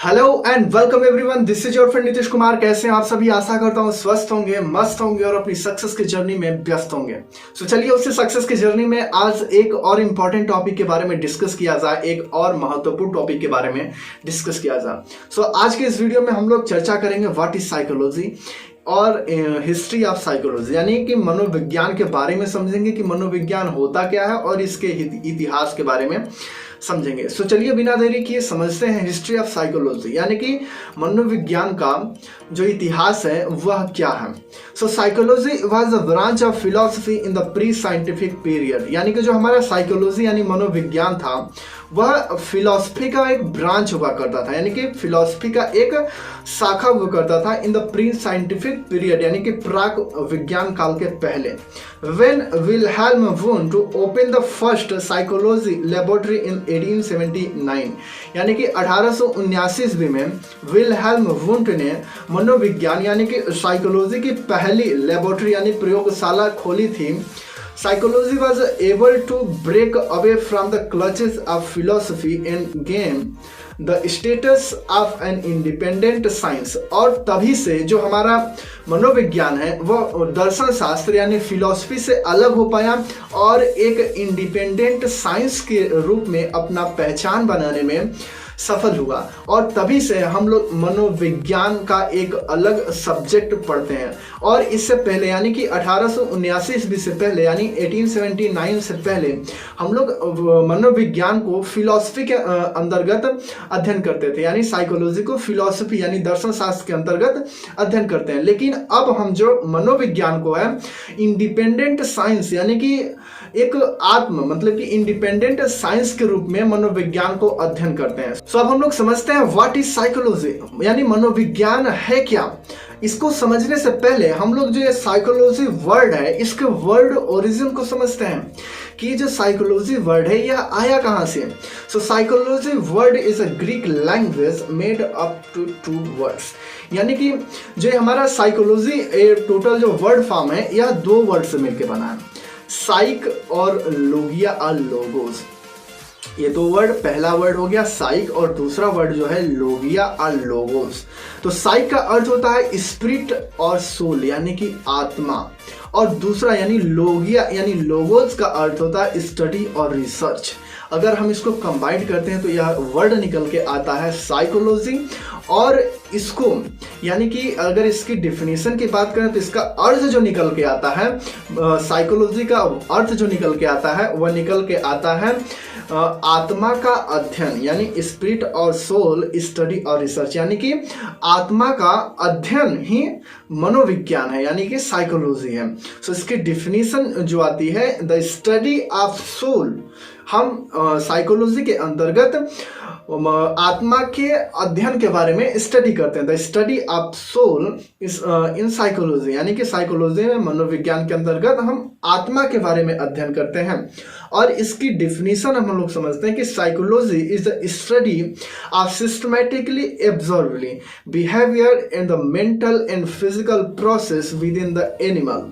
Hello and welcome everyone, this is your friend Nitish Kumar. कैसे हैं आप सभी? आशा करता हूं स्वस्थ होंगे, मस्त होंगे और अपनी सक्सेस की जर्नी में व्यस्त होंगे। सो चलिए उससे सक्सेस की जर्नी में आज एक और इम्पॉर्टेंट टॉपिक के बारे में डिस्कस किया जाए, एक और महत्वपूर्ण टॉपिक के बारे में डिस्कस किया जाए। सो आज के इस वीडियो में हम लोग चर्चा करेंगे व्हाट इज साइकोलॉजी और हिस्ट्री ऑफ साइकोलॉजी, यानी कि मनोविज्ञान के बारे में समझेंगे कि मनोविज्ञान होता क्या है और इसके इतिहास के बारे में समझेंगे। सो चलिए बिना देरी किए समझते हैं हिस्ट्री ऑफ साइकोलॉजी, यानी कि मनोविज्ञान का जो इतिहास है वह क्या है। So psychology was a branch of philosophy in the pre scientific period, यानी कि जो हमारा साइकोलॉजी यानी मनोविज्ञान था वह फिलॉसफी का एक ब्रांच हुआ करता था, यानी कि फिलॉसफी का एक शाखा हुआ करता था in the pre scientific period, यानी कि प्राक विज्ञान काल के पहले। When Wilhelm Wundt to open the first psychology laboratory in 1879, यानी कि 1879 ईस्वी में विल्हेल्म वुंट ने मनोविज्ञान यानी कि साइकोलॉजी की पहली लेबोरेटरी यानी प्रयोगशाला खोली थी। Psychology was able to break away from the clutches of philosophy and gain the status of an independent science। और तभी से जो हमारा मनोविज्ञान है वह दर्शन शास्त्र यानी फिलॉसफी से अलग हो पाया और एक इंडिपेंडेंट साइंस के रूप में अपना पहचान बनाने में सफल हुआ। और तभी से हम लोग मनोविज्ञान का एक अलग सब्जेक्ट पढ़ते हैं। और इससे पहले यानी कि 1879 ईस्वी से पहले यानी 1879 से पहले हम लोग मनोविज्ञान को फिलॉसफी के अंतर्गत अध्ययन करते थे, यानी साइकोलॉजी को फिलॉसफी यानी दर्शन शास्त्र के अंतर्गत अध्ययन करते हैं। लेकिन अब हम जो मनोविज्ञान को है इंडिपेंडेंट साइंस यानी कि एक आत्म मतलब कि इंडिपेंडेंट साइंस के रूप में मनोविज्ञान को अध्ययन करते हैं। सो अब हम लोग समझते हैं व्हाट इज साइकोलॉजी, यानी मनोविज्ञान है क्या। इसको समझने से पहले हम लोग जो ये साइकोलॉजी वर्ड है इसके वर्ड ओरिजिन को समझते हैं कि जो साइकोलॉजी वर्ड है यह आया कहां से। So psychology word is a Greek language made up to 2 words, यानी कि जो हमारा साइकोलॉजी टोटल जो वर्ड फॉर्म है यह 2 वर्ड से मिलकर बना है, साइक और लोगिया और लोगोस। ये 2 वर्ड, पहला वर्ड हो गया साइक और दूसरा वर्ड जो है लोगिया और लोगोस। तो साइक का अर्थ होता है स्पिरिट और सोल यानी कि आत्मा, और दूसरा यानी लोगिया यानी लोगोस का अर्थ होता है स्टडी और रिसर्च। अगर हम इसको कंबाइन करते हैं तो यह वर्ड निकल के आता है साइकोलॉजी। और इसको यानी कि अगर इसकी डिफिनीशन की बात करें तो इसका अर्थ जो निकल के आता है, साइकोलॉजी का अर्थ जो निकल के आता है वह निकल के आता है आत्मा का अध्ययन यानी स्पिरिट और सोल स्टडी और रिसर्च, यानी कि आत्मा का अध्ययन ही मनोविज्ञान है यानी कि साइकोलॉजी है। सो इसकी डिफिनीशन जो आती है द स्टडी ऑफ सोल, हम साइकोलॉजी के अंतर्गत आत्मा के अध्ययन के बारे में स्टडी करते हैं। The study of soul is in psychology, यानी कि साइकोलॉजी में मनोविज्ञान के अंतर्गत हम आत्मा के बारे में अध्ययन करते हैं। और इसकी डिफिनीशन हम लोग समझते हैं कि psychology is the study of systematically observably behaviour and the mental and physical process within the animal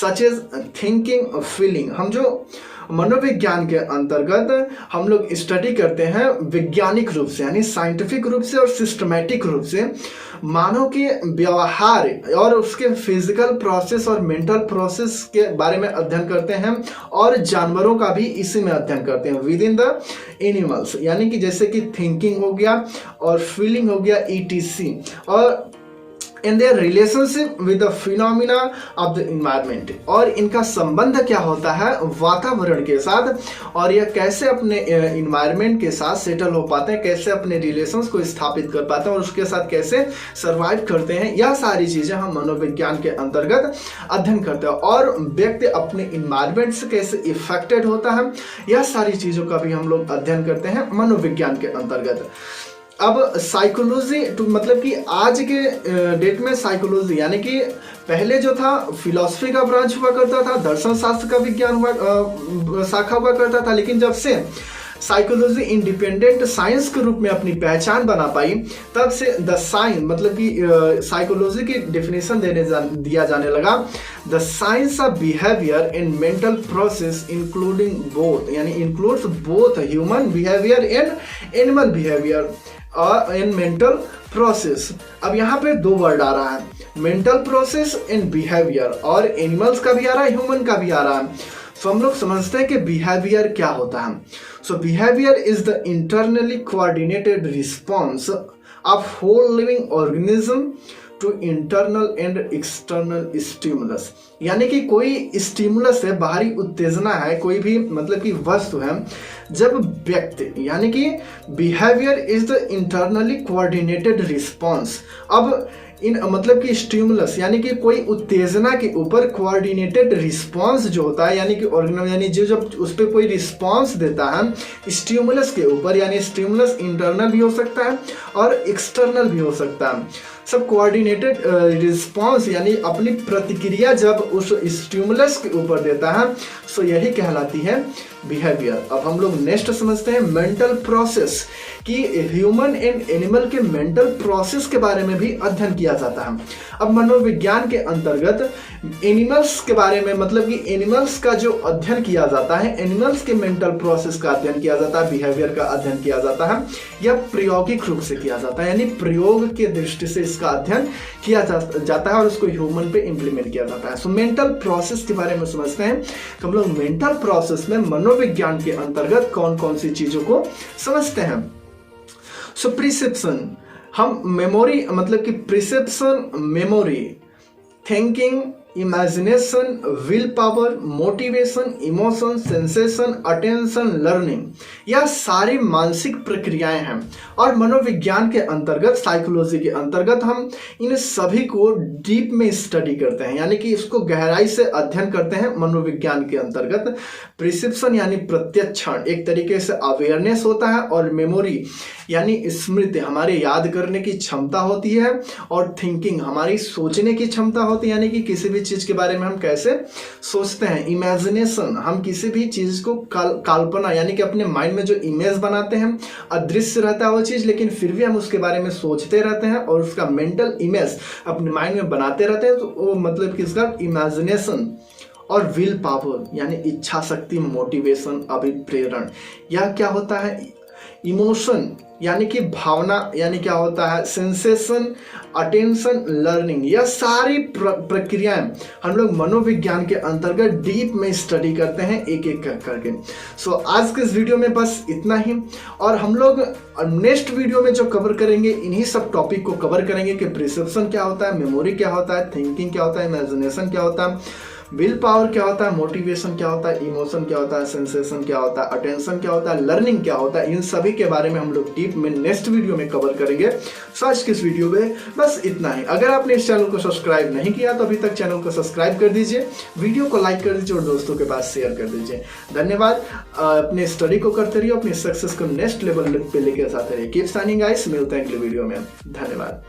such as thinking feeling. हम जो मनोविज्ञान के अंतर्गत हम लोग स्टडी करते हैं वैज्ञानिक रूप से यानी साइंटिफिक रूप से और सिस्टमैटिक रूप से मानव के व्यवहार और उसके फिजिकल प्रोसेस और मेंटल प्रोसेस के बारे में अध्ययन करते हैं, और जानवरों का भी इसी में अध्ययन करते हैं विद इन द एनिमल्स, यानी कि जैसे कि थिंकिंग हो गया और फीलिंग हो गया ETC, और in their relationship with the phenomena of the environment, और इनका संबंध क्या होता है वातावरण के साथ, और यह कैसे अपने environment के साथ सेटल हो पाते हैं, कैसे अपने रिलेशंस को स्थापित कर पाते हैं और उसके साथ कैसे सर्वाइव करते हैं। यह सारी चीजें हम मनोविज्ञान के अंतर्गत अध्ययन करते हैं। और व्यक्ति अपने environment से कैसे इफेक्टेड होता है, यह सारी चीजों का भी हम लोग अध्ययन करते हैं मनोविज्ञान के अंतर्गत। अब साइकोलॉजी मतलब कि आज के डेट में साइकोलॉजी यानी कि पहले जो था फिलॉसफी का ब्रांच हुआ करता था, दर्शन शास्त्र का विज्ञान हुआ शाखा हुआ करता था, लेकिन जब से साइकोलॉजी इंडिपेंडेंट साइंस के रूप में अपनी पहचान बना पाई तब से द साइंस मतलब कि साइकोलॉजी की डेफिनेशन दिया जाने लगा, the science of behaviour and mental process including both, यानी includes both human behaviour and animal behaviour in mental process. अब यहाँ पे दो वर्ड आ रहा है, मेंटल प्रोसेस एंड बिहेवियर, और एनिमल्स का भी आ रहा है, ह्यूमन का भी आ रहा है। सो हम लोग समझते हैं कि बिहेवियर क्या होता है। So behaviour is the internally coordinated response of whole living organism to internal and external stimulus. यानी कि कोई स्टिमुलस है, बाहरी उत्तेजना है, कोई भी मतलब कि वस्तु है, जब व्यक्ति, यानी कि behaviour is the internally coordinated response. अब इन मतलब कि स्टिमुलस यानी कि कोई उत्तेजना के ऊपर कोऑर्डिनेटेड रिस्पांस जो होता है, यानी कि ऑर्गेनिज्म, यानी जो जब उस पर कोई रिस्पांस देता है स्टिमुलस के ऊपर, यानी स्टिमुलस इंटरनल भी हो सकता है और एक्सटर्नल भी हो सकता है। सब कोऑर्डिनेटेड रिस्पांस यानी अपनी प्रतिक्रिया जब उस स्टिमुलस के ऊपर देता है, सो यही कहलाती है बिहेवियर। अब हम लोग नेक्स्ट समझते हैं मेंटल प्रोसेस, कि ह्यूमन एंड एनिमल के मेंटल प्रोसेस के बारे में भी अध्ययन किया जाता है। अब मनोविज्ञान के अंतर्गत एनिमल्स के बारे में, मतलब कि एनिमल्स का जो अध्ययन किया जाता है, एनिमल्स के मेंटल प्रोसेस का अध्ययन किया जाता है, बिहेवियर का अध्ययन किया जाता है, यह प्रायोगिक रूप से किया जाता है, यानी प्रयोग के दृष्टि से इसका अध्ययन किया जाता है और उसको ह्यूमन पे इंप्लीमेंट किया जाता है। सो मेंटल प्रोसेस के बारे में समझते हैं। हम लोग मेंटल प्रोसेस में मनोविज्ञान के अंतर्गत कौन कौन सी चीजों को समझते हैं। सो प्रिसेप्शन, हम मेमोरी मतलब कि perception, memory, thinking, imagination, will power, motivation, emotion, sensation, attention, learning, यह सारी मानसिक प्रक्रियाएं हैं। और मनोविज्ञान के अंतर्गत, साइकोलॉजी के अंतर्गत हम इन सभी को डीप में स्टडी करते हैं, यानी कि इसको गहराई से अध्ययन करते हैं मनोविज्ञान के अंतर्गत। प्रिसेप्शन यानी प्रत्यक्षण, एक तरीके से अवेयरनेस होता है, और मेमोरी यानी स्मृति, हमारे याद करने की क्षमता होती है, और थिंकिंग हमारी सोचने की क्षमता होती है, यानी कि किसी भी चीज के बारे में हम कैसे सोचते हैं। इमेजिनेशन, हम किसी भी चीज को कल्पना यानी कि अपने माइंड में जो इमेज बनाते हैं, अदृश्य रहता है वो चीज, लेकिन फिर भी हम उसके बारे में सोचते रहते हैं और उसका मेंटल इमेज अपने माइंड में बनाते रहते हैं, तो वो मतलब कि इसका इमेजिनेशन। और विल पावर यानी इच्छा शक्ति, मोटिवेशन, अभिप्रेरण, यह क्या होता है। इमोशन यानी कि भावना, यानी क्या होता है। सेंसेशन, अटेंशन, लर्निंग, यह सारी प्रक्रियाएं हम लोग मनोविज्ञान के अंतर्गत डीप में स्टडी करते हैं, एक एक करके। सो आज के इस वीडियो में बस इतना ही, और हम लोग नेक्स्ट वीडियो में जो कवर करेंगे, इन्हीं सब टॉपिक को कवर करेंगे कि प्रिसेप्शन क्या होता है, मेमोरी क्या होता है, थिंकिंग क्या होता है, इमेजिनेशन क्या होता है, विल पावर क्या होता है, मोटिवेशन क्या होता है, इमोशन क्या होता है, सेंसेशन क्या होता है, अटेंशन क्या होता है, लर्निंग क्या होता है। इन सभी के बारे में हम लोग डीप में नेक्स्ट वीडियो में कवर करेंगे। सो आज के इस वीडियो में बस इतना ही। अगर आपने इस चैनल को सब्सक्राइब नहीं किया तो अभी तक चैनल को सब्सक्राइब कर दीजिए, वीडियो को लाइक कर दीजिए और दोस्तों के पास शेयर कर दीजिए। धन्यवाद। अपने स्टडी को करते रहिए, अपनी सक्सेस को नेक्स्ट लेवल पे लेके जाते रहिए। कीप साइनिंग गाइस, मिलते हैं अगले वीडियो में। धन्यवाद।